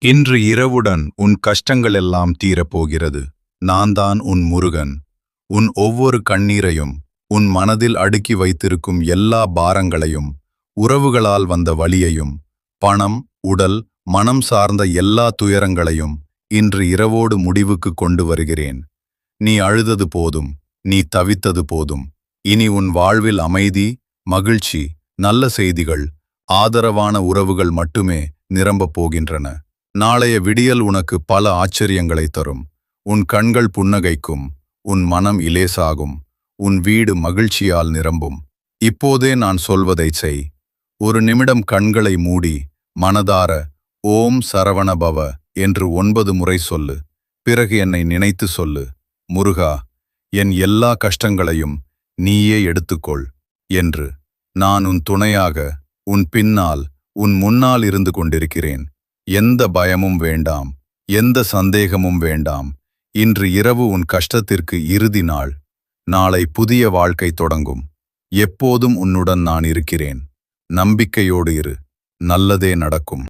இன்று இரவுடன் உன் கஷ்டங்களெல்லாம் தீரப்போகிறது. நான் தான் உன் முருகன். உன் ஒவ்வொரு கண்ணீரையும், உன் மனதில் அடுக்கி வைத்திருக்கும் எல்லா பாரங்களையும், உறவுகளால் வந்த வலியையும், பணம், உடல், மனம் சார்ந்த எல்லா துயரங்களையும் இன்று இரவோடு முடிவுக்கு கொண்டு வருகிறேன். நீ அழுதது போதும், நீ தவித்தது போதும். இனி உன் வாழ்வில் அமைதி, மகிழ்ச்சி, நல்ல செய்திகள், ஆதரவான உறவுகள் மட்டுமே நிரம்பப் போகின்றன. நாளைய விடியல் உனக்கு பல ஆச்சரியங்களை தரும். உன் கண்கள் புன்னகைக்கும், உன் மனம் இலேசாகும், உன் வீடு மகிழ்ச்சியால் நிரம்பும். இப்போதே நான் சொல்வதைச் செய். ஒரு நிமிடம் கண்களை மூடி மனதார ஓம் சரவணபவ என்று 9 முறை சொல்லு. பிறகு என்னை நினைத்து சொல்லு, முருகா, என் எல்லா கஷ்டங்களையும் நீயே எடுத்துக்கொள் என்று. நான் உன் துணையாக, உன் பின்னால், உன் முன்னால் இருந்து கொண்டிருக்கிறேன். எந்த பயமும் வேண்டாம், எந்த சந்தேகமும் வேண்டாம். இன்று இரவு உன் கஷ்டத்திற்கு இறுதி நாள். நாளை புதிய வாழ்க்கை தொடங்கும். எப்போதும் உன்னுடன் நான் இருக்கிறேன். நம்பிக்கையோடு இரு, நல்லதே நடக்கும்.